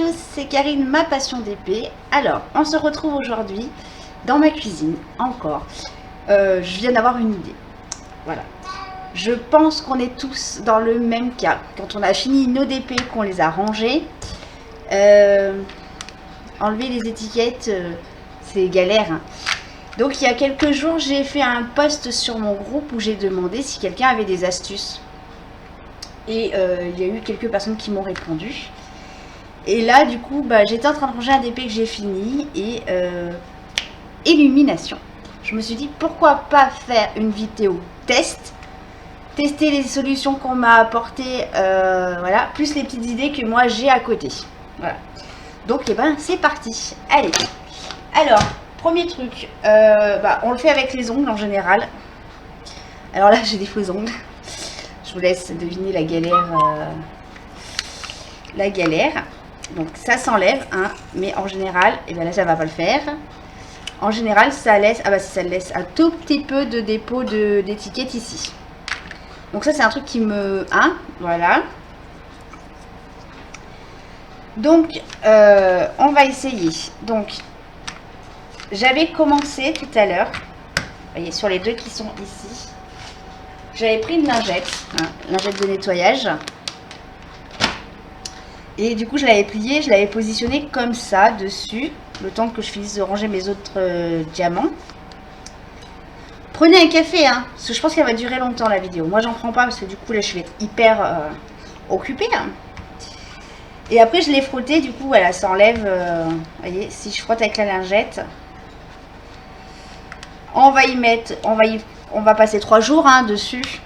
tous, c'est Karine, ma passion d'épée. Alors, on se retrouve aujourd'hui dans ma cuisine, encore. Je viens d'avoir une idée. Voilà. Je pense qu'on est tous dans le même cas. Quand on a fini nos épées, qu'on les a rangées, enlever les étiquettes, c'est galère. Hein. Donc, il y a quelques jours, j'ai fait un post sur mon groupe où j'ai demandé si quelqu'un avait des astuces. Et il y a eu quelques personnes qui m'ont répondu. Et là, du coup, j'étais en train de ranger un épée que j'ai fini et illumination. Je me suis dit, pourquoi pas faire une vidéo test, tester les solutions qu'on m'a apportées, voilà, plus les petites idées que moi j'ai à côté. Voilà. Donc, c'est parti. Allez. Alors, premier truc, on le fait avec les ongles en général. Alors là, j'ai des faux ongles. Je vous laisse deviner la galère. Donc ça s'enlève, hein, mais en général, et bien là ça va pas le faire. En général, ça laisse, ça laisse un tout petit peu de dépôt d'étiquette ici. Donc ça c'est un truc qui me, hein, voilà. Donc on va essayer. Donc j'avais commencé tout à l'heure, vous voyez sur les deux qui sont ici. J'avais pris une lingette, hein, lingette de nettoyage. Et du coup, je l'avais plié, je l'avais positionné comme ça dessus, le temps que je finisse de ranger mes autres diamants. Prenez un café, hein, parce que je pense qu'elle va durer longtemps la vidéo. Moi, j'en prends pas parce que du coup, là, je vais être hyper occupée. Hein. Et après, je l'ai frotté, du coup, voilà, ça enlève. Vous voyez, si je frotte avec la lingette, on va y mettre, on va passer 3 jours hein, dessus.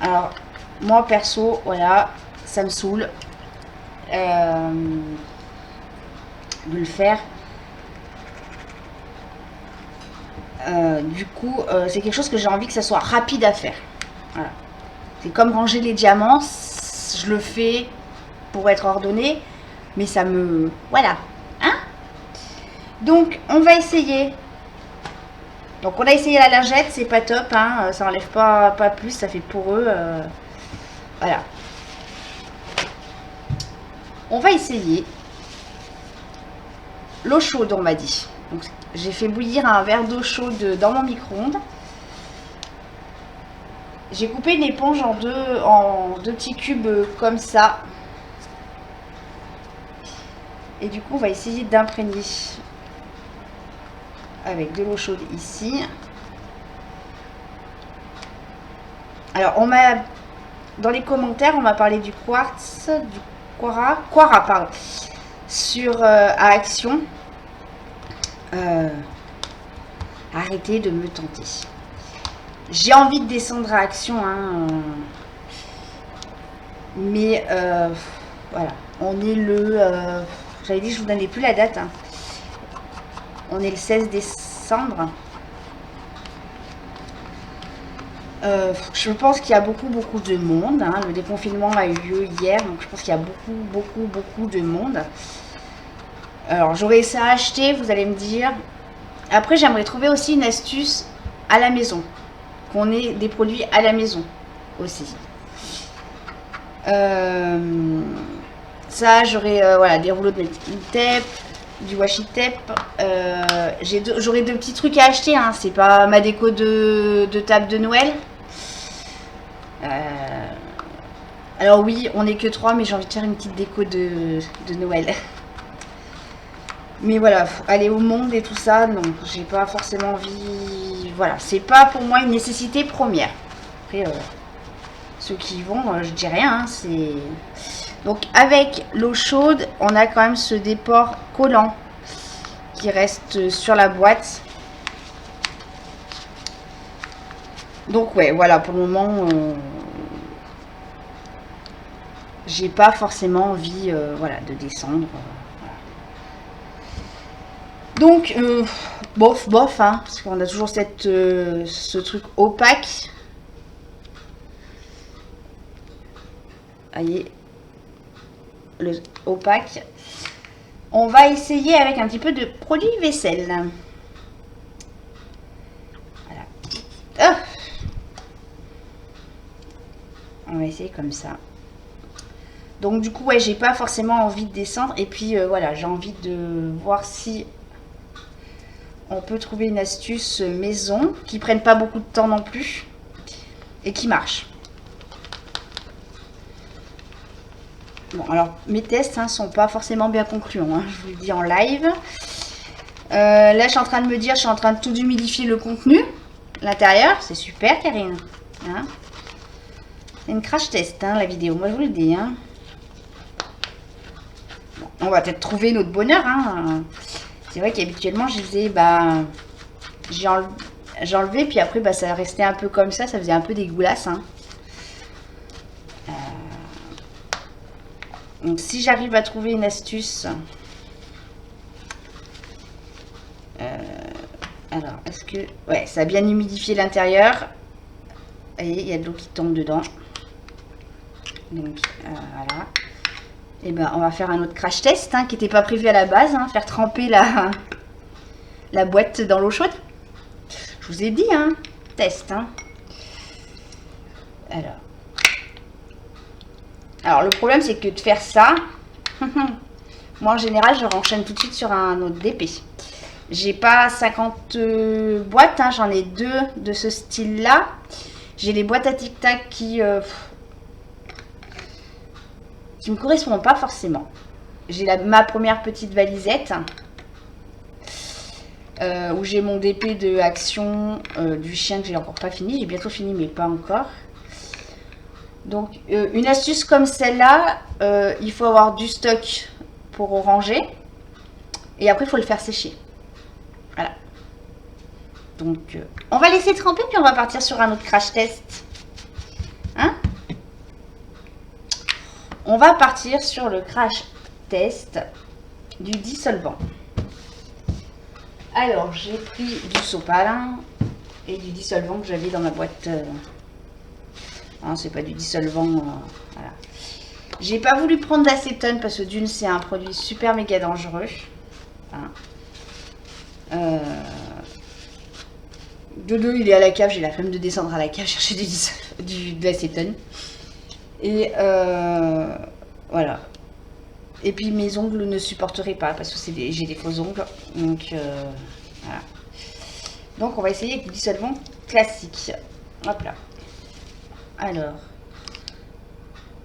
Alors, moi perso, voilà, ça me saoule. De le faire. Du coup, c'est quelque chose que j'ai envie que ça soit rapide à faire. Voilà. C'est comme ranger les diamants. Je le fais pour être ordonné, mais ça me... Voilà. Hein? Donc, on va essayer. Donc, on a essayé la lingette. C'est pas top. Hein, ça enlève pas plus. Ça fait poreux. Voilà. On va essayer l'eau chaude, on m'a dit. Donc, j'ai fait bouillir un verre d'eau chaude dans mon micro-ondes. J'ai coupé une éponge en deux petits cubes comme ça. Et du coup, on va essayer d'imprégner avec de l'eau chaude ici. Alors, dans les commentaires, on m'a parlé du quartz, du Quara, pardon, sur à Action. Arrêtez de me tenter. J'ai envie de descendre à Action, hein, mais voilà, on est le... J'avais dit que je vous donnais plus la date. Hein. On est le 16 décembre. Je pense qu'il y a beaucoup de monde. Hein. Le déconfinement a eu lieu hier, donc je pense qu'il y a beaucoup de monde. Alors j'aurais ça à acheter, vous allez me dire. Après, j'aimerais trouver aussi une astuce à la maison, qu'on ait des produits à la maison aussi. Ça, j'aurais voilà des rouleaux de tape, du washi tape. J'aurais 2 petits trucs à acheter. Hein. C'est pas ma déco de table de Noël. Alors oui, on n'est que 3, mais j'ai envie de faire une petite déco de Noël. Mais voilà, aller au monde et tout ça, non, j'ai pas forcément envie. Voilà, c'est pas pour moi une nécessité première. Après, ceux qui y vont, je dis rien. Hein, c'est... Donc avec l'eau chaude, on a quand même ce déport collant qui reste sur la boîte. Donc ouais, voilà, pour le moment, j'ai pas forcément envie voilà, de descendre. Donc, bof, hein, parce qu'on a toujours ce truc opaque. Voyez, le opaque. On va essayer avec un petit peu de produit vaisselle. Voilà. On va essayer comme ça. Donc du coup, ouais, j'ai pas forcément envie de descendre. Et puis voilà, j'ai envie de voir si on peut trouver une astuce maison qui prenne pas beaucoup de temps non plus et qui marche. Bon, alors mes tests sont pas forcément bien concluants, je vous le dis en live. Là, je suis en train de me dire, je suis en train de tout humidifier le contenu, l'intérieur. C'est super, Karine. Hein, c'est une crash test, la vidéo. Moi, je vous le dis. Bon, on va peut-être trouver notre bonheur. C'est vrai qu'habituellement, je faisais, j'ai enlevé, puis après, ça restait un peu comme ça faisait un peu dégueulasse. Donc, si j'arrive à trouver une astuce... alors, est-ce que... Ouais, ça a bien humidifié l'intérieur. Vous voyez, il y a de l'eau qui tombe dedans. Donc, voilà. Et on va faire un autre crash test qui n'était pas prévu à la base. Faire tremper la boîte dans l'eau chaude. Je vous ai dit, test. Alors, le problème, c'est que de faire ça... moi, en général, je renchaîne tout de suite sur un autre DP. J'ai pas 50 boîtes, j'en ai 2 de ce style-là. J'ai les boîtes à tic-tac qui me correspondent pas forcément. J'ai ma première petite valisette où j'ai mon DP de action du chien que j'ai encore pas fini. J'ai bientôt fini, mais pas encore. Donc, une astuce comme celle-là, il faut avoir du stock pour ranger. Et après, il faut le faire sécher. Voilà. Donc, on va laisser tremper, puis on va partir sur un autre crash test. On va partir sur le crash test du dissolvant. Alors, j'ai pris du sopalin et du dissolvant que j'avais dans ma boîte. C'est pas du dissolvant. Voilà. J'ai pas voulu prendre d'acétone parce que d'une, c'est un produit super méga dangereux. De deux, il est à la cave, j'ai la flemme de descendre à la cave chercher de l'acétone. Et voilà. Et puis mes ongles ne supporteraient pas parce que j'ai des faux ongles. Donc voilà. Donc on va essayer avec du dissolvant classique. Hop là. Alors.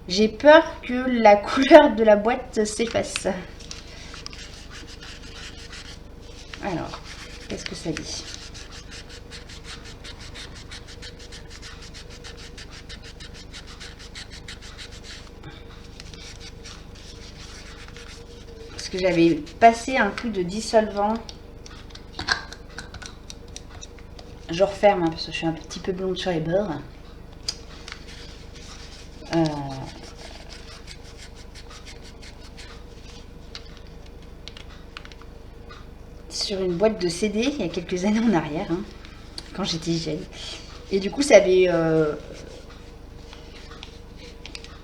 J'ai peur que la couleur de la boîte s'efface. Alors, qu'est-ce que ça dit ? Parce que j'avais passé un coup de dissolvant. Je referme parce que je suis un petit peu blonde sur les bords. Sur une boîte de CD il y a quelques années en arrière, quand j'étais jeune. Et du coup, ça avait...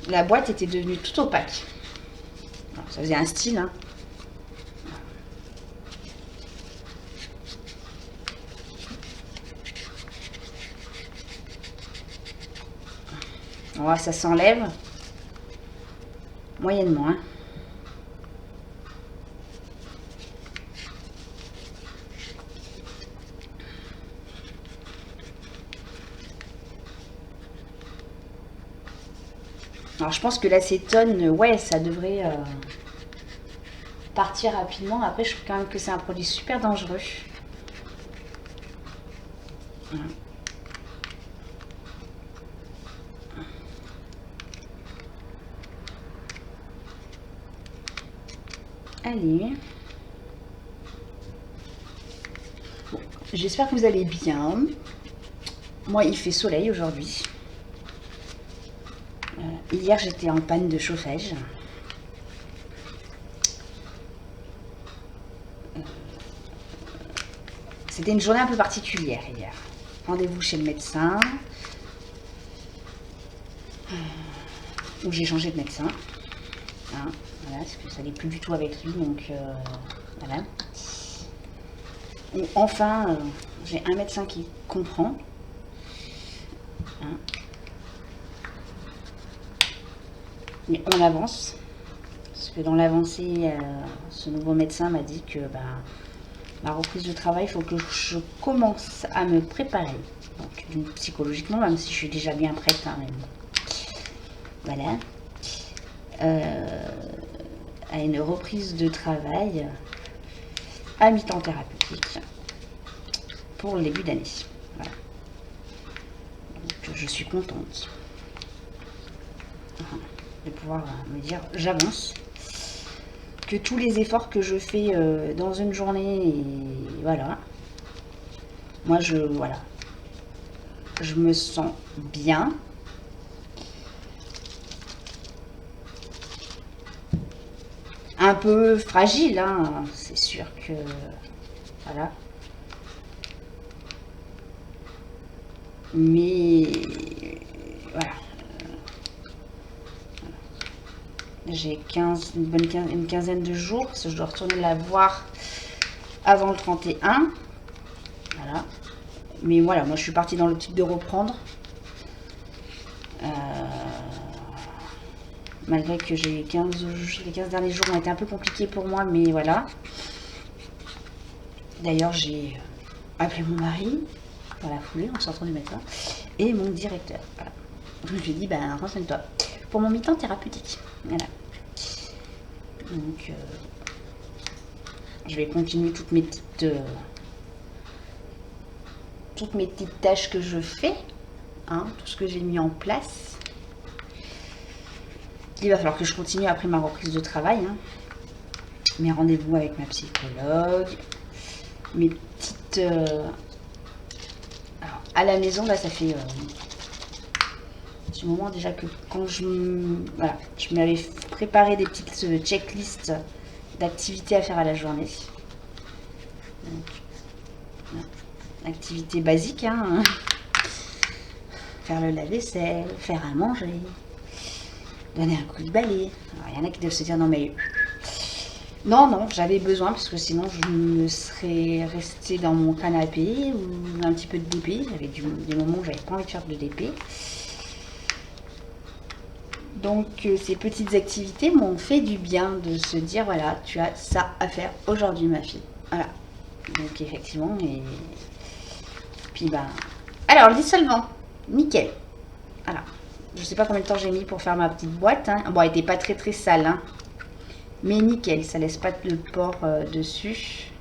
la boîte était devenue toute opaque. Alors, ça faisait un style, Voilà, ça s'enlève moyennement. Alors je pense que l'acétone, ouais, ça devrait partir rapidement. Après, je trouve quand même que c'est un produit super dangereux. Voilà. Allez. Bon, j'espère que vous allez bien. Moi, il fait soleil aujourd'hui. Hier, j'étais en panne de chauffage. C'était une journée un peu particulière hier. Rendez-vous chez le médecin. Où j'ai changé de médecin. Voilà, parce que ça n'allait plus du tout avec lui. Donc, voilà. Et enfin, j'ai un médecin qui comprend. Mais on avance. Parce que dans l'avancée, ce nouveau médecin m'a dit que ma reprise de travail, il faut que je commence à me préparer. Donc psychologiquement, même si je suis déjà bien prête. Hein, mais bon. Voilà. À une reprise de travail à mi-temps thérapeutique pour le début d'année. Voilà. Donc je suis contente de pouvoir me dire j'avance, que tous les efforts que je fais dans une journée, et voilà, moi je me sens bien. Un peu fragile, hein, c'est sûr que voilà. Mais voilà. J'ai une quinzaine de jours, parce que je dois retourner la voir avant le 31. Voilà. Mais voilà, moi je suis partie dans l'optique de reprendre. Malgré que les 15 derniers jours ont été un peu compliqués pour moi, mais voilà. D'ailleurs, j'ai appelé mon mari dans la foulée en sortant du médecin et mon directeur. Voilà. Je lui ai dit, renseigne-toi pour mon mi-temps thérapeutique. Voilà. Donc, je vais continuer toutes mes petites tâches que je fais, hein, tout ce que j'ai mis en place. Il va falloir que je continue après ma reprise de travail. Hein. Mes rendez-vous avec ma psychologue, mes petites... Alors, à la maison, là, ça fait du moment déjà que quand je m'avais préparé des petites checklists d'activités à faire à la journée. Donc, activités basiques, hein. Faire le lave-vaisselle, faire à manger, donner un coup de balai. Alors, il y en a qui doivent se dire non mais... Non, j'avais besoin parce que sinon je me serais restée dans mon canapé ou un petit peu de DP. J'avais des moments où j'avais pas envie de faire de DP. Donc ces petites activités m'ont fait du bien de se dire voilà, tu as ça à faire aujourd'hui ma fille. Voilà. Donc effectivement, et puis alors le dissolvant, nickel. Voilà. Je sais pas combien de temps j'ai mis pour faire ma petite boîte. Hein. Bon, elle était pas très sale, hein. Mais nickel, ça laisse pas de pores dessus.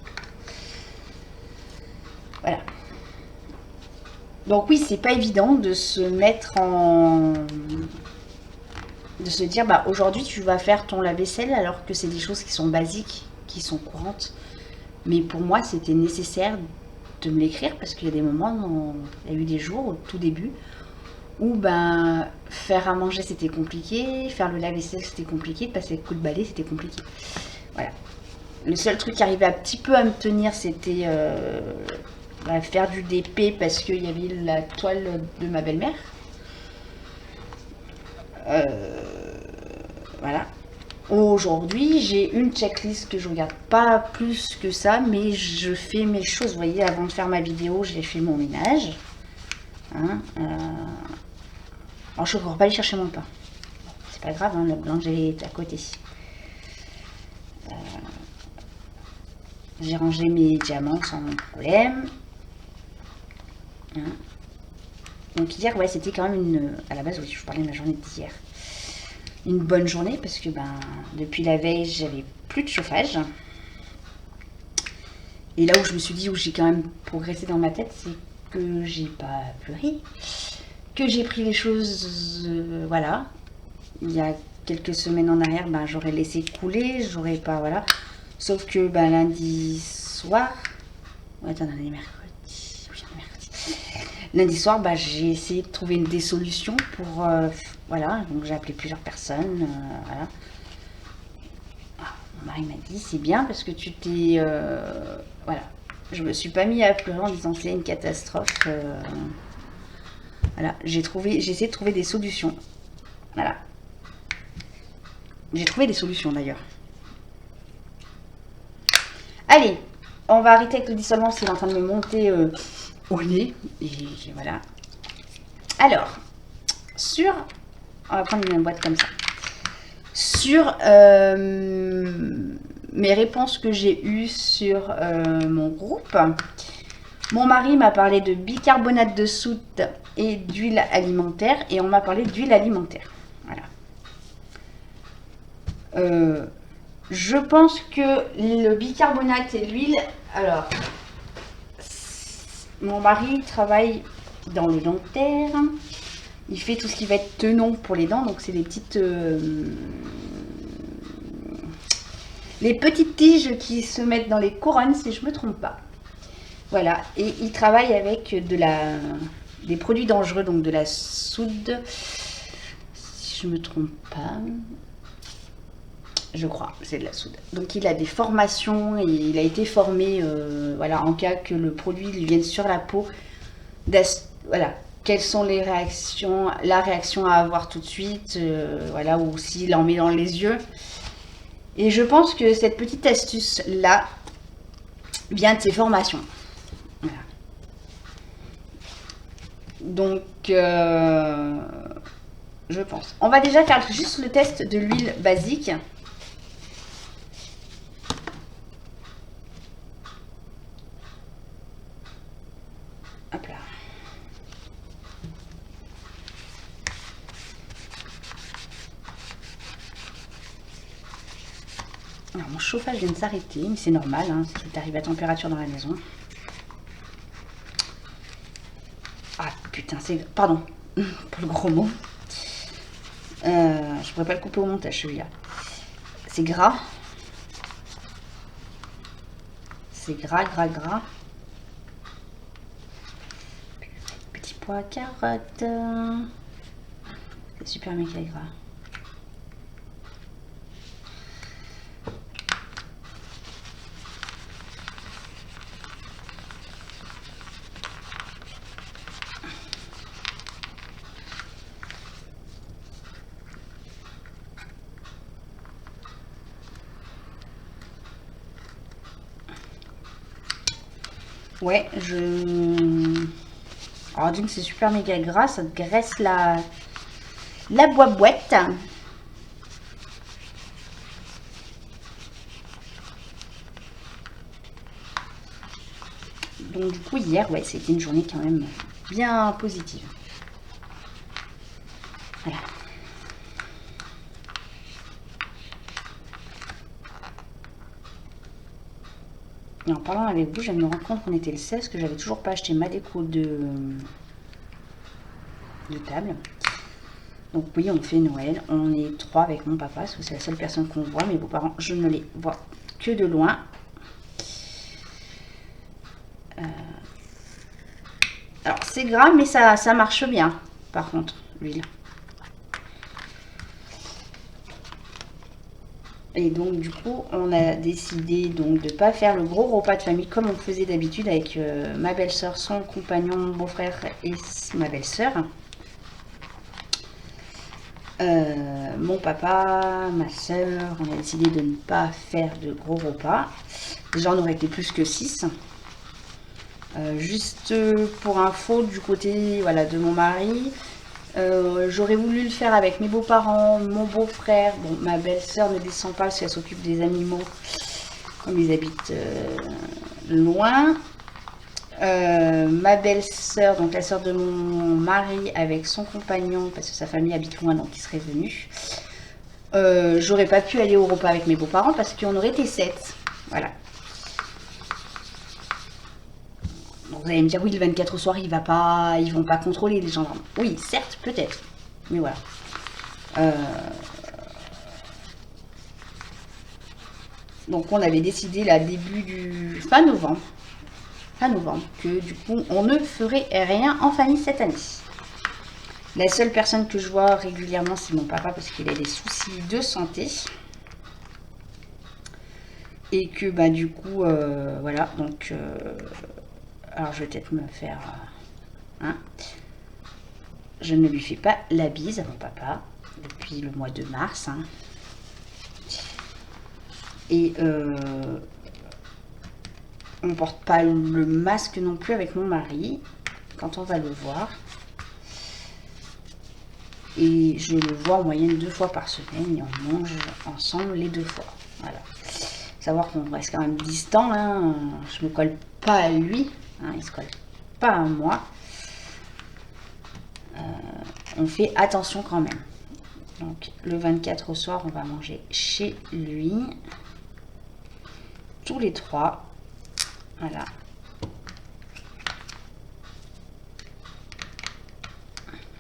Voilà. Donc oui, c'est pas évident de se mettre de se dire aujourd'hui tu vas faire ton lave-vaisselle alors que c'est des choses qui sont basiques, qui sont courantes. Mais pour moi, c'était nécessaire de me l'écrire parce qu'il y a des moments, il y a eu des jours au tout début où faire à manger c'était compliqué, faire le lave-vaisselle c'était compliqué, passer le coup de balai c'était compliqué. Voilà. Le seul truc qui arrivait un petit peu à me tenir c'était faire du DP parce qu'il y avait la toile de ma belle-mère. Voilà. Aujourd'hui, j'ai une checklist que je regarde pas plus que ça, mais je fais mes choses. Vous voyez, avant de faire ma vidéo, j'ai fait mon ménage. Hein, alors, je ne pourrais pas aller chercher mon pain. C'est pas grave, hein, le blanc est à côté. J'ai rangé mes diamants sans problème. Hein. Donc hier, ouais, c'était quand même à la base, oui, je vous parlais de ma journée d'hier. Une bonne journée parce que depuis la veille, j'avais plus de chauffage. Et là où je me suis dit, où j'ai quand même progressé dans ma tête, c'est que j'ai pas pleuré, que j'ai pris les choses, voilà. Il y a quelques semaines en arrière, j'aurais laissé couler, j'aurais pas, voilà. Sauf que lundi soir, mercredi. Lundi soir, j'ai essayé de trouver des solutions pour, voilà. Donc j'ai appelé plusieurs personnes, voilà. Mon mari m'a dit c'est bien parce que tu t'es, voilà. Je me suis pas mis à pleurer en disant c'est une catastrophe. Voilà, j'ai essayé de trouver des solutions. Voilà. J'ai trouvé des solutions d'ailleurs. Allez, on va arrêter avec le dissolvant parce qu'il est en train de me monter au nez. Et voilà. Alors, on va prendre une boîte comme ça. sur mes réponses que j'ai eues sur mon groupe. Mon mari m'a parlé de bicarbonate de soude et d'huile alimentaire, et on m'a parlé d'huile alimentaire. Voilà. Je pense que le bicarbonate et l'huile, alors, mon mari travaille dans le dentaire, il fait tout ce qui va être tenon pour les dents, donc c'est des petites... les petites tiges qui se mettent dans les couronnes, si je ne me trompe pas. Voilà, et il travaille avec des produits dangereux, donc de la soude, si je ne me trompe pas, je crois, c'est de la soude. Donc il a des formations et il a été formé, voilà, en cas que le produit lui vienne sur la peau, voilà, quelles sont les réactions, la réaction à avoir tout de suite, voilà, ou s'il en met dans les yeux. Et je pense que cette petite astuce-là vient de ses formations. Voilà. Donc, je pense. On va déjà faire juste le test de l'huile basique. Hop là. Alors, mon chauffage vient de s'arrêter, mais c'est normal, hein, c'est arrivé à température dans la maison. Ah putain, c'est... Pardon pour le gros mot. Je pourrais pas le couper au montage, celui-là. C'est gras. C'est gras, gras, gras. Petit pois, carotte. C'est super méga gras. Ouais, alors d'une, c'est super méga gras, ça te graisse la boîte. Donc du coup, hier, ouais, c'était une journée quand même bien positive. Voilà. Et en parlant avec vous, je viens de me rendre compte qu'on était le 16, que j'avais toujours pas acheté ma déco de table. Donc oui, on fait Noël. On est 3 avec mon papa, parce que c'est la seule personne qu'on voit. Mes beaux-parents, je ne les vois que de loin. Alors c'est gras, mais ça marche bien, par contre, l'huile. Et donc du coup, on a décidé donc de ne pas faire le gros repas de famille comme on faisait d'habitude avec ma belle-sœur, son compagnon, mon beau-frère et ma belle-sœur. Mon papa, ma soeur, on a décidé de ne pas faire de gros repas. Déjà, on aurait été plus que 6. Juste pour info, du côté voilà, de mon mari, j'aurais voulu le faire avec mes beaux-parents, mon beau-frère. Bon, ma belle-sœur ne descend pas parce qu'elle s'occupe des animaux, comme ils habitent loin. Ma belle-sœur, donc la sœur de mon mari, avec son compagnon, parce que sa famille habite loin, donc il serait venu. J'aurais pas pu aller au repas avec mes beaux-parents parce qu'on aurait été 7. Voilà. Donc vous allez me dire, oui, le 24 au soir, ils vont pas contrôler les gendarmes. Oui, certes, peut-être. Mais voilà. Donc on avait décidé là, début du fin novembre, que du coup, on ne ferait rien en famille cette année. La seule personne que je vois régulièrement, c'est mon papa, parce qu'il a des soucis de santé. Et que, bah, du coup, voilà, donc... alors, je vais peut-être me faire... hein, je ne lui fais pas la bise à mon papa, depuis le mois de mars. Hein. Et... on ne porte pas le masque non plus avec mon mari, quand on va le voir. Et je le vois en moyenne 2 fois par semaine et on mange ensemble les 2 fois. Voilà. Savoir qu'on reste quand même distant, hein. Je me colle pas à lui, hein, il se colle pas à moi. On fait attention quand même. Donc le 24 au soir, on va manger chez lui. Tous les 3. Voilà.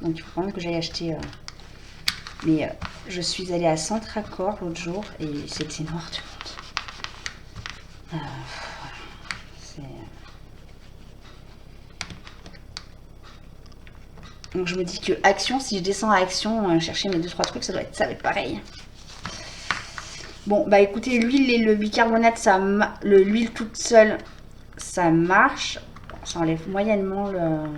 Donc il faut quand même que j'aille acheter... mais je suis allée à Centracor l'autre jour et c'était noir du monde. Donc je me dis que Action, si je descends à Action, chercher mes 2-3 trucs, ça va être pareil. Bon, bah écoutez, l'huile et le bicarbonate, l'huile toute seule, ça marche. Ça enlève moyennement le...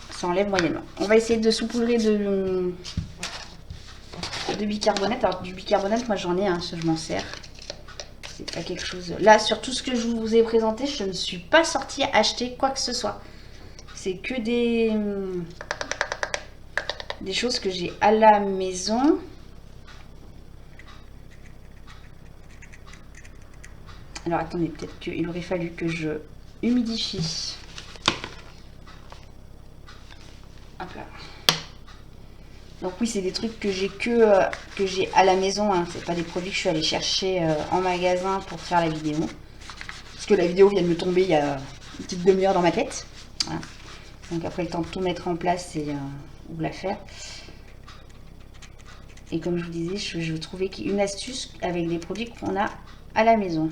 Ça enlève moyennement. On va essayer de saupoudrer de bicarbonate. Alors du bicarbonate, moi j'en ai, hein, je m'en sers. C'est pas quelque chose... Là, sur tout ce que je vous ai présenté, je ne suis pas sortie acheter quoi que ce soit. C'est que des choses que j'ai à la maison. Alors attendez, peut-être qu'il aurait fallu que je humidifie. Hop là. Donc oui, c'est des trucs que j'ai à la maison, hein. C'est pas des produits que je suis allée chercher en magasin pour faire la vidéo. Parce que la vidéo vient de me tomber il y a une petite demi-heure dans ma tête. Voilà. Donc après le temps de tout mettre en place et de la faire. Et comme je vous disais, je trouvais une astuce avec des produits qu'on a à la maison.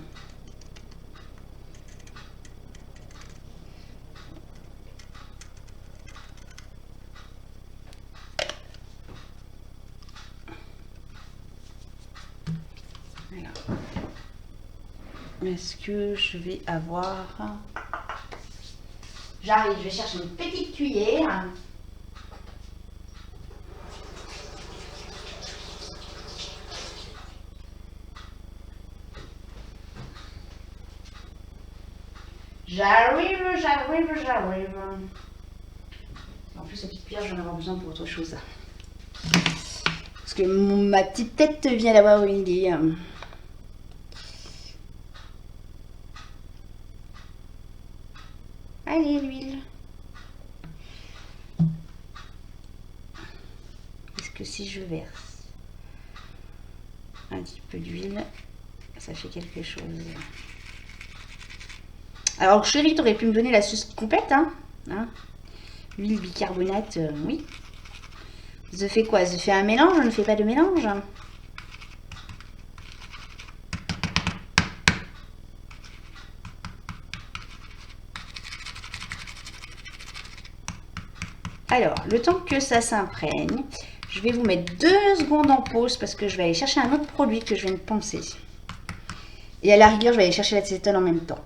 Est-ce que je vais avoir... J'arrive, je vais chercher une petite cuillère. J'arrive. En plus, cette petite cuillère, j'en ai avoir besoin pour autre chose. Parce que ma petite tête vient d'avoir une idée. Allez, l'huile. Est-ce que si je verse un petit peu d'huile, ça fait quelque chose? Alors, chérie, t'aurais pu me donner la sauce complète, hein, L'huile, bicarbonate, oui. Je fais quoi? Je fais un mélange? Je ne fais pas de mélange. Alors, le temps que ça s'imprègne, je vais vous mettre 2 secondes en pause parce que je vais aller chercher un autre produit que je viens de penser. Et à la rigueur, je vais aller chercher l'acétone en même temps.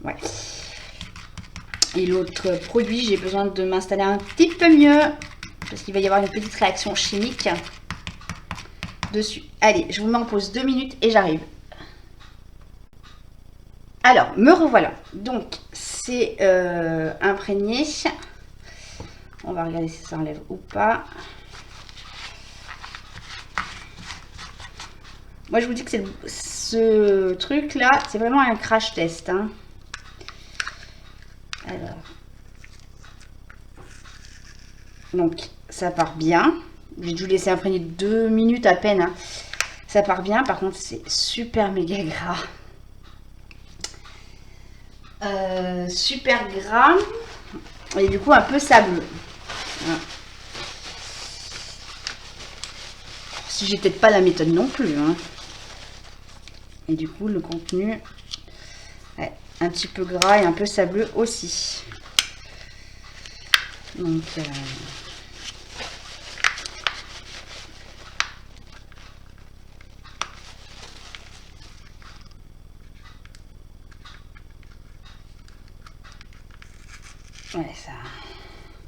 Ouais. Et l'autre produit, j'ai besoin de m'installer un petit peu mieux parce qu'il va y avoir une petite réaction chimique dessus. Allez, je vous mets en pause 2 minutes et j'arrive. Alors, me revoilà. Donc, c'est imprégné. On va regarder si ça enlève ou pas. Moi, je vous dis que ce truc-là, c'est vraiment un crash test, hein. Alors. Donc, ça part bien. J'ai dû laisser imprégner 2 minutes à peine, hein. Ça part bien. Par contre, c'est super méga gras. Super gras. Et du coup, un peu sableux. Voilà. Si j'ai peut-être pas la méthode non plus, hein. Et du coup, le contenu, ouais, un petit peu gras et un peu sableux aussi. Donc, ouais, ça...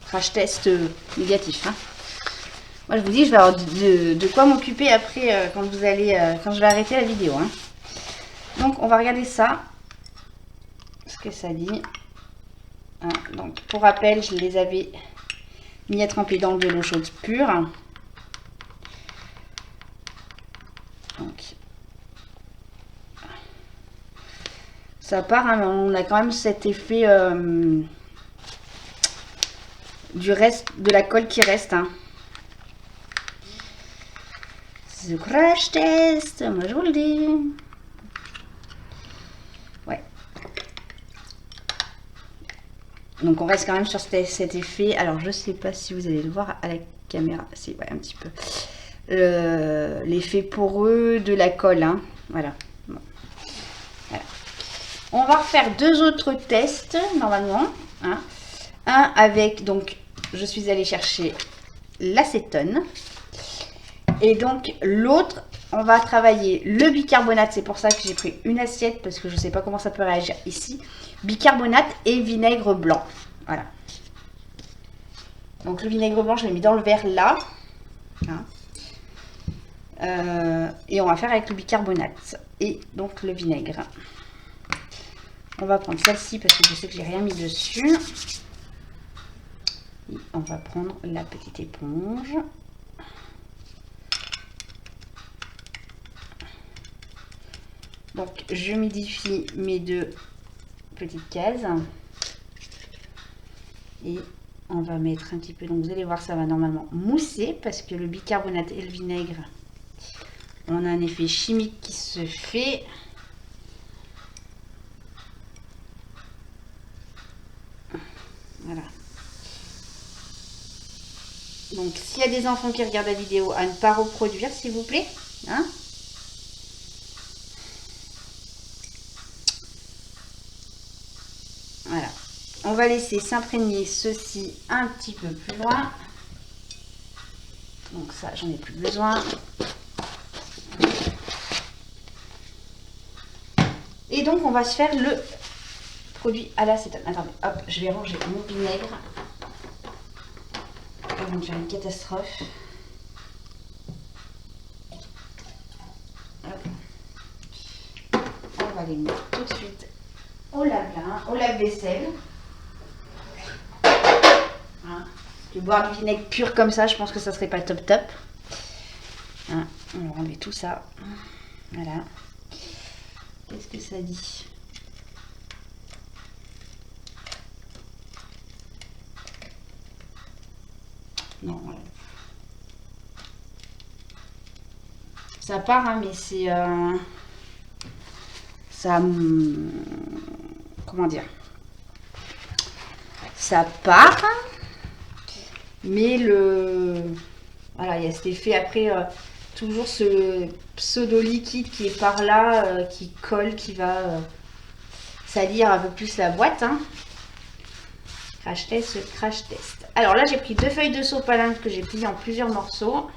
Crash test négatif, hein. Moi, je vous dis, je vais avoir de quoi m'occuper après quand je vais arrêter la vidéo, hein. Donc, on va regarder ça. Ce que ça dit. Hein, donc, pour rappel, je les avais mis à tremper dans de l'eau chaude pure. Donc, ça part, hein, mais on a quand même cet effet du reste, de la colle qui reste. Hein. The crash test, moi je vous le dis. Ouais. Donc on reste quand même sur cet effet. Alors je sais pas si vous allez le voir à la caméra. Si, ouais, un petit peu. L'effet poreux de la colle. Hein. Voilà. Bon. Voilà. On va refaire deux autres tests normalement. Hein. Un avec, donc je suis allée chercher l'acétone. Et donc l'autre, on va travailler le bicarbonate. C'est pour ça que j'ai pris une assiette parce que je ne sais pas comment ça peut réagir ici. Bicarbonate et vinaigre blanc. Voilà. Donc le vinaigre blanc, je l'ai mis dans le verre là. Hein. Et on va faire avec le bicarbonate et donc le vinaigre. On va prendre celle-ci parce que je sais que j'ai rien mis dessus. Et on va prendre la petite éponge. Donc je humidifie mes deux petites cases. Et on va mettre un petit peu, donc vous allez voir, ça va normalement mousser parce que le bicarbonate et le vinaigre, on a un effet chimique qui se fait. Voilà. Donc s'il y a des enfants qui regardent la vidéo, à ne pas reproduire s'il vous plaît. Hein? Voilà. On va laisser s'imprégner ceci un petit peu plus loin. Donc ça, j'en ai plus besoin. Et donc, on va se faire le produit à l'acétone. Attendez, hop, je vais ranger mon vinaigre. Avant de faire une catastrophe. Hop. On va les mettre tout de suite au lave-linge, au lave-vaisselle. Hein. Parce que boire du vinaigre pur comme ça, je pense que ça serait pas top top. Hein. On va enlever tout ça. Voilà. Qu'est-ce que ça dit? Non, voilà. Ça part, hein, mais c'est... ça... comment dire? Ça part, mais le... Voilà, il y a cet effet après... toujours ce pseudo-liquide qui est par là, qui colle, qui va salir un peu plus la boîte. Hein. Crash test, crash test. Alors là, j'ai pris 2 feuilles de sopalin que j'ai pliées en plusieurs morceaux.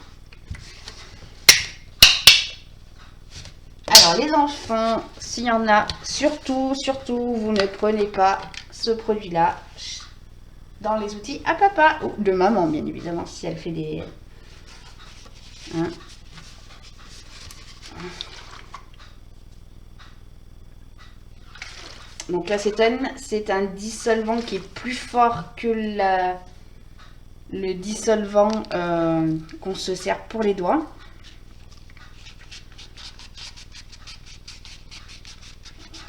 Alors les enfants, s'il y en a, surtout, vous ne prenez pas ce produit-là dans les outils à papa ou de maman, bien évidemment, si elle fait des... Hein. Donc l'acétone, c'est un dissolvant qui est plus fort que le dissolvant qu'on se sert pour les doigts.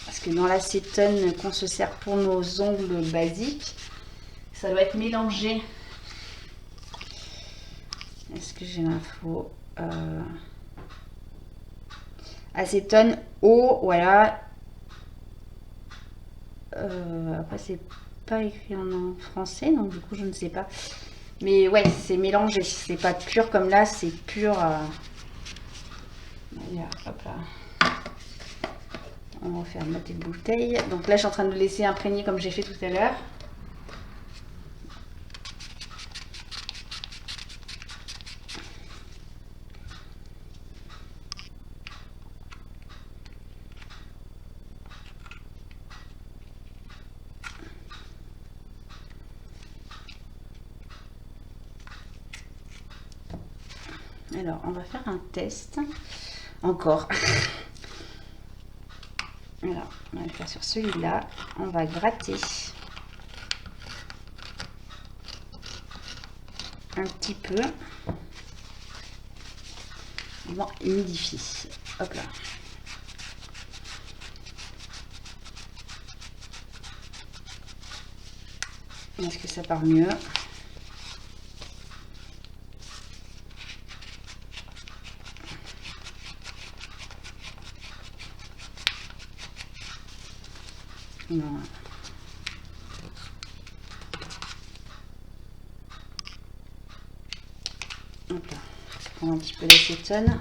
Parce que dans l'acétone qu'on se sert pour nos ongles basiques, ça doit être mélangé. Est-ce que j'ai l'info? Acétone, eau, voilà. Après, c'est pas écrit en français, donc du coup, je ne sais pas. Mais ouais, c'est mélangé. C'est pas pur comme là, c'est pur. Hop là. On va faire une petite bouteille. Donc là, je suis en train de le laisser imprégner comme j'ai fait tout à l'heure. Alors, on va faire un test. Encore. Alors, on va le faire sur celui-là. On va gratter. un petit peu. Bon, humidifier. Hop là. Est-ce que ça part mieux? Non. Hop là. Je prends un petit peu d'acétone.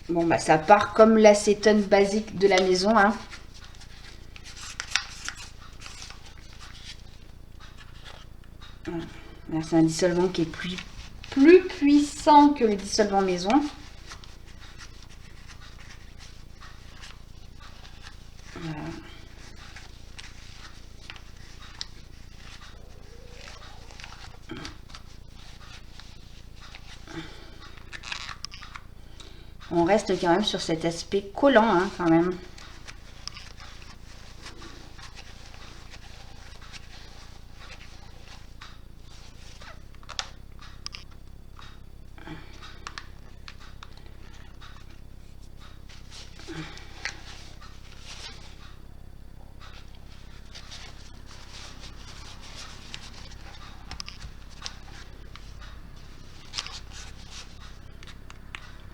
Bon, bah ça part comme l'acétone basique de la maison, hein. Voilà. C'est un dissolvant qui est plus puissant que le dissolvant maison. Voilà. On reste quand même sur cet aspect collant, hein, quand même.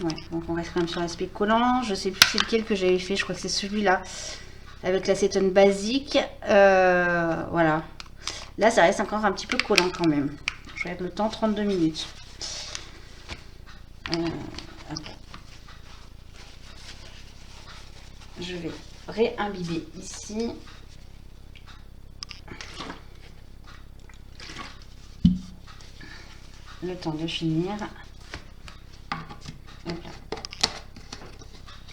Ouais, donc on reste quand même sur l'aspect collant. Je sais plus c'est lequel que j'avais fait. Je crois que c'est celui-là. Avec l'acétone basique. Voilà. Là, ça reste encore un petit peu collant quand même. Je regarde le temps, 32 minutes. Okay. Je vais réimbiber ici. Le temps de finir. Voilà.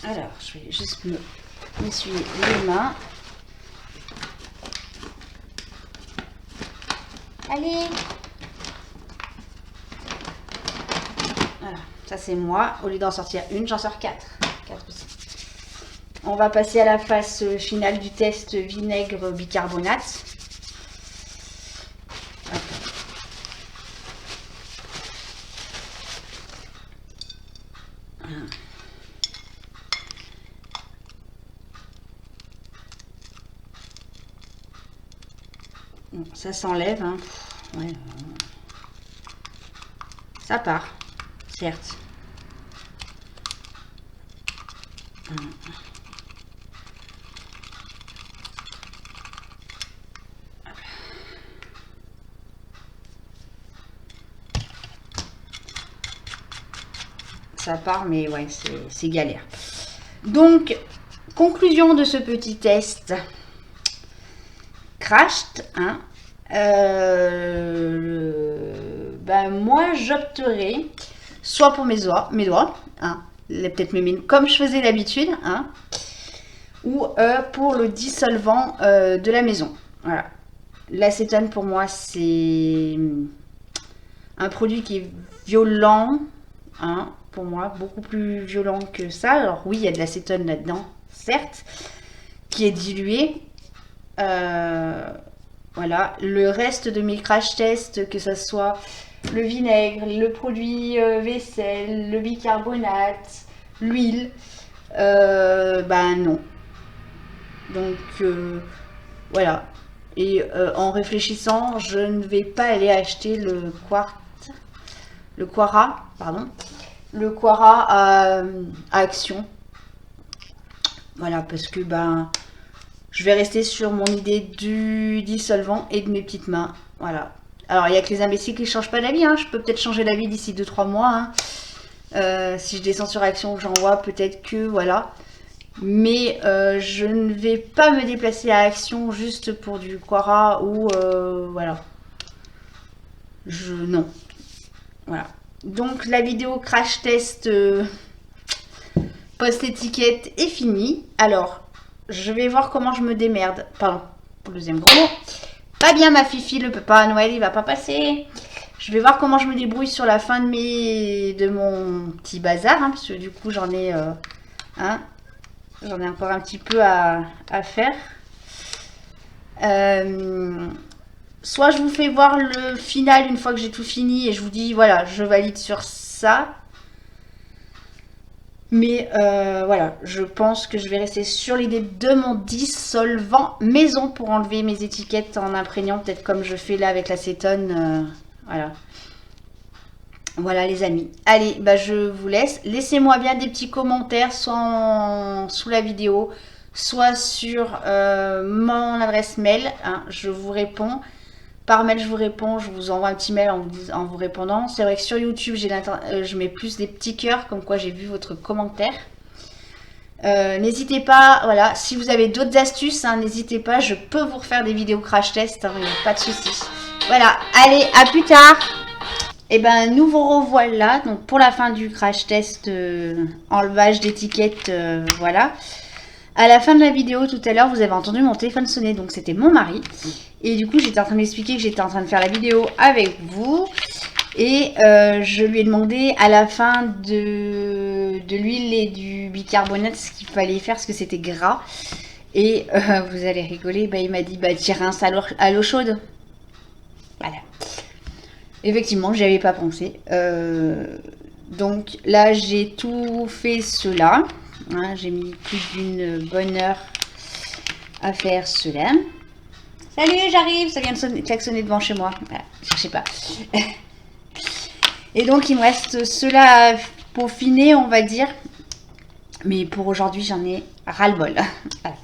Alors, je vais juste m'essuyer les mains. Allez! Voilà, ça c'est moi. Au lieu d'en sortir une, j'en sors 4. 4 aussi. On va passer à la phase finale du test vinaigre bicarbonate. Bon, ça s'enlève, hein. Ouais, ça part, certes. Ça part, mais ouais, c'est galère. Donc, conclusion de ce petit test. Crashed, hein. Ben moi, j'opterais soit pour mes doigts, hein, peut-être mes mines, comme je faisais d'habitude, hein, ou pour le dissolvant de la maison. Voilà. L'acétone, pour moi, c'est un produit qui est violent, hein, pour moi, beaucoup plus violent que ça. Alors oui, il y a de l'acétone là-dedans, certes, qui est dilué. Voilà, le reste de mes crash tests, que ce soit le vinaigre, le produit vaisselle, le bicarbonate, l'huile, ben non. Donc voilà. Et en réfléchissant, je ne vais pas aller acheter le Quara, pardon, le Quara à Action. Voilà, parce que ben je vais rester sur mon idée du dissolvant et de mes petites mains. Voilà. Alors, il n'y a que les imbéciles qui ne changent pas d'avis. Hein. Je peux peut-être changer d'avis d'ici 2-3 mois. Hein. Si je descends sur Action, j'en vois peut-être que, voilà. Mais je ne vais pas me déplacer à Action juste pour du Quara ou, voilà. Non. Voilà. Donc, la vidéo crash test Post-étiquette est fini. Alors, je vais voir comment je me démerde. Pardon, pour le deuxième gros mot. Pas bien ma fifi, le Papa Noël, il va pas passer. Je vais voir comment je me débrouille sur la fin de mon petit bazar. Parce que du coup, j'en ai encore un petit peu à faire. Soit je vous fais voir le final une fois que j'ai tout fini et je vous dis, voilà, je valide sur ça. Mais voilà, je pense que je vais rester sur l'idée de mon dissolvant maison pour enlever mes étiquettes en imprégnant, peut-être comme je fais là avec l'acétone. Voilà. Voilà les amis. Allez, bah, je vous laisse. Laissez-moi bien des petits commentaires, soit sous la vidéo, soit sur mon adresse mail. Hein, je vous réponds. Par mail, je vous réponds, je vous envoie un petit mail en vous répondant. C'est vrai que sur YouTube, je mets plus des petits cœurs, comme quoi j'ai vu votre commentaire. N'hésitez pas, voilà, si vous avez d'autres astuces, hein, n'hésitez pas, je peux vous refaire des vidéos crash test, hein, pas de soucis. Voilà, allez, à plus tard. Et ben, nous vous revoilà, donc pour la fin du crash test, enlevage d'étiquettes, voilà. À la fin de la vidéo, tout à l'heure, vous avez entendu mon téléphone sonner, donc c'était mon mari. Et du coup, j'étais en train d'expliquer que j'étais en train de faire la vidéo avec vous. Et je lui ai demandé à la fin de l'huile et du bicarbonate ce qu'il fallait faire, parce que c'était gras. Et vous allez rigoler, bah, il m'a dit, bah, tu rinces à l'eau chaude. Voilà. Effectivement, j'y avais pas pensé. Donc là, j'ai tout fait cela. Hein, j'ai mis plus d'une bonne heure à faire cela. Salut, j'arrive. Ça vient de klaxonner devant chez moi. Voilà, cherchez pas. Et donc, il me reste cela à peaufiner, on va dire. Mais pour aujourd'hui, j'en ai ras-le-bol. Voilà.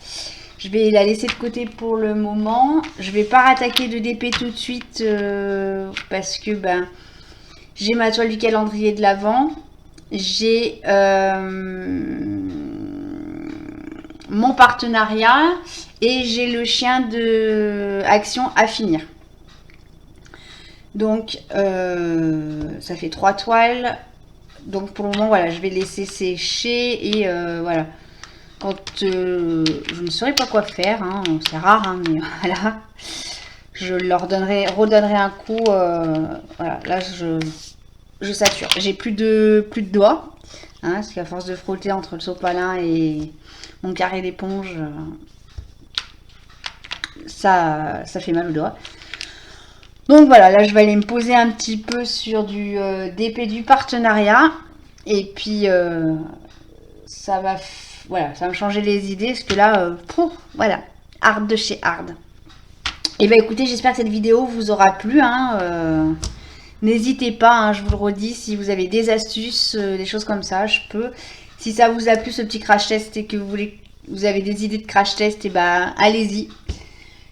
Je vais la laisser de côté pour le moment. Je vais pas rattaquer de DP tout de suite parce que ben, j'ai ma toile du calendrier de l'Avent. J'ai mon partenariat et j'ai le chien de action à finir. Donc, ça fait 3 toiles. Donc, pour le moment, voilà, je vais laisser sécher et voilà. Quand je ne saurais pas quoi faire, hein, c'est rare, hein, mais voilà. Je leur redonnerai un coup. Voilà, là, je sature. J'ai plus de doigts. Hein, parce qu'à force de frotter entre le sopalin et mon carré d'éponge, ça fait mal aux doigts. Donc voilà, là je vais aller me poser un petit peu sur du DP du partenariat. Et puis ça va me changer les idées. Parce que là, voilà, hard de chez hard. Et bien écoutez, j'espère que cette vidéo vous aura plu. Hein, n'hésitez pas, hein, je vous le redis, si vous avez des astuces, des choses comme ça, je peux. Si ça vous a plu ce petit crash test et que vous avez des idées de crash test, et ben allez-y.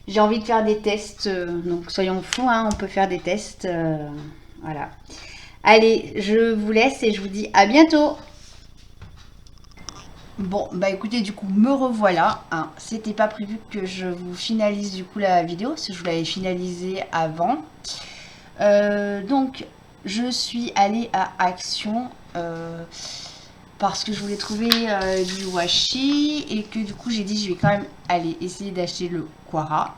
J'ai envie de faire des tests, donc soyons fous, hein, on peut faire des tests. Voilà. Allez, je vous laisse et je vous dis à bientôt. Bon, bah écoutez, du coup, me revoilà. Hein. C'était pas prévu que je vous finalise du coup la vidéo, parce que je vous l'avais finalisée avant. Donc, je suis allée à Action parce que je voulais trouver du washi et que du coup, j'ai dit je vais quand même aller essayer d'acheter le Quara.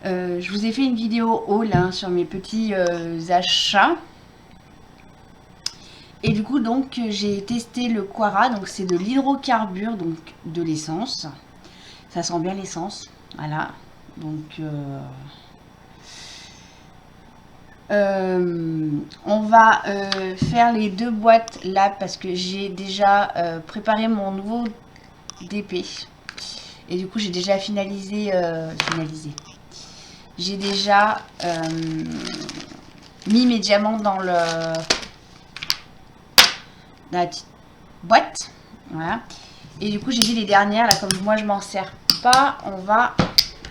Je vous ai fait une vidéo haul hein, sur mes petits achats. Et du coup, donc, j'ai testé le Quara. Donc, c'est de l'hydrocarbure, donc de l'essence. Ça sent bien l'essence. Voilà. Donc, on va faire les 2 boîtes là parce que j'ai déjà préparé mon nouveau DP. Et du coup, j'ai déjà finalisé. J'ai déjà mis mes diamants dans la petite boîte. Voilà. Et du coup, j'ai dit les dernières, là, comme moi je m'en sers pas, on va.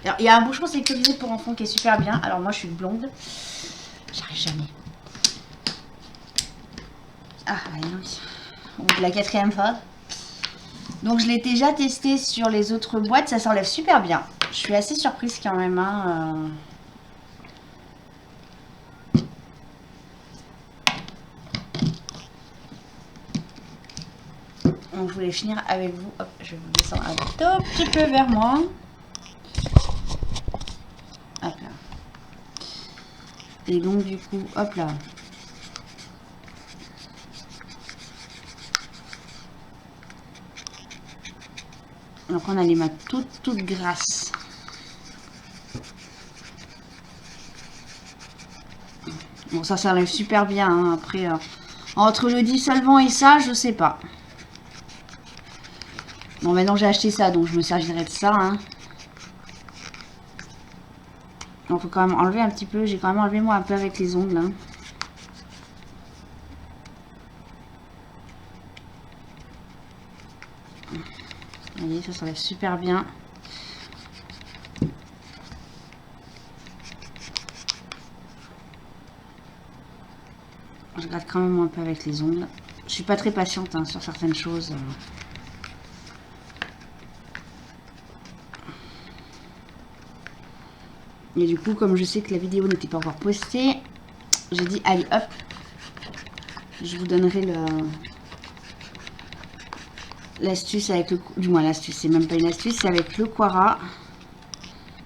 Alors, il y a un bouchon sécurisé pour enfants qui est super bien. Alors, moi je suis blonde. J'arrive jamais. Ah, non. La 4e fois. Donc, je l'ai déjà testé sur les autres boîtes. Ça s'enlève super bien. Je suis assez surprise quand même. Hein, Donc je voulais finir avec vous. Hop, je vais vous descendre un tout petit peu vers moi. Hop là. Et donc du coup, hop là. Donc on a les mains toutes grasses. Bon, ça enlève super bien. Hein. Après, entre le dissolvant et ça, je sais pas. Bon, maintenant j'ai acheté ça, donc je me servirai de ça. Hein. Donc il faut quand même enlever un petit peu. J'ai quand même enlevé moi un peu avec les ongles. Hein. Vous voyez, ça s'enlève super bien. Je gratte quand même un peu avec les ongles. Je suis pas très patiente hein, sur certaines choses. Et du coup, comme je sais que la vidéo n'était pas encore postée, j'ai dit allez hop, je vous donnerai l'astuce avec le... Du moins l'astuce, c'est même pas une astuce, c'est avec le Quara.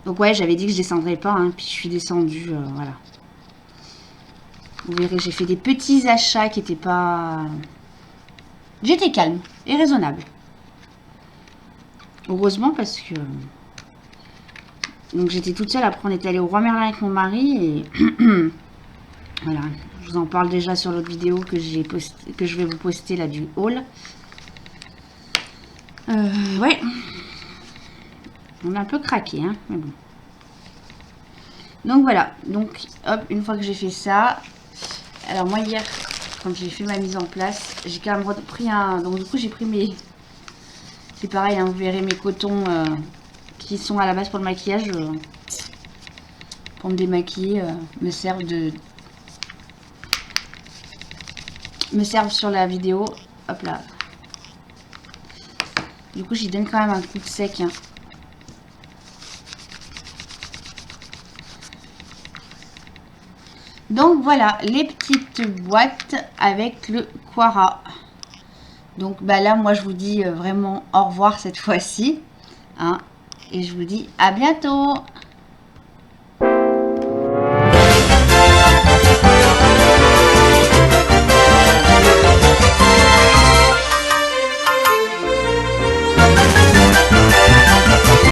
Donc ouais, j'avais dit que je descendrais pas, hein, puis je suis descendue, voilà. Vous verrez, j'ai fait des petits achats qui n'étaient pas... J'étais calme et raisonnable. Heureusement parce que... Donc j'étais toute seule, après on est allé au Roi Merlin avec mon mari et... Voilà, je vous en parle déjà sur l'autre vidéo que je vais vous poster là du haul. Ouais. On a un peu craqué, hein, mais bon. Donc voilà, donc hop, une fois que j'ai fait ça... Alors moi hier, quand j'ai fait ma mise en place, j'ai quand même pris un... Donc du coup j'ai pris mes... C'est pareil, hein, vous verrez mes cotons qui sont à la base pour le maquillage. Pour me démaquiller, me servent sur la vidéo. Hop là. Du coup j'y donne quand même un coup de sec. Hein. Donc voilà, les petites boîtes avec le Quara. Donc bah là, moi je vous dis vraiment au revoir cette fois-ci. Hein, et je vous dis à bientôt.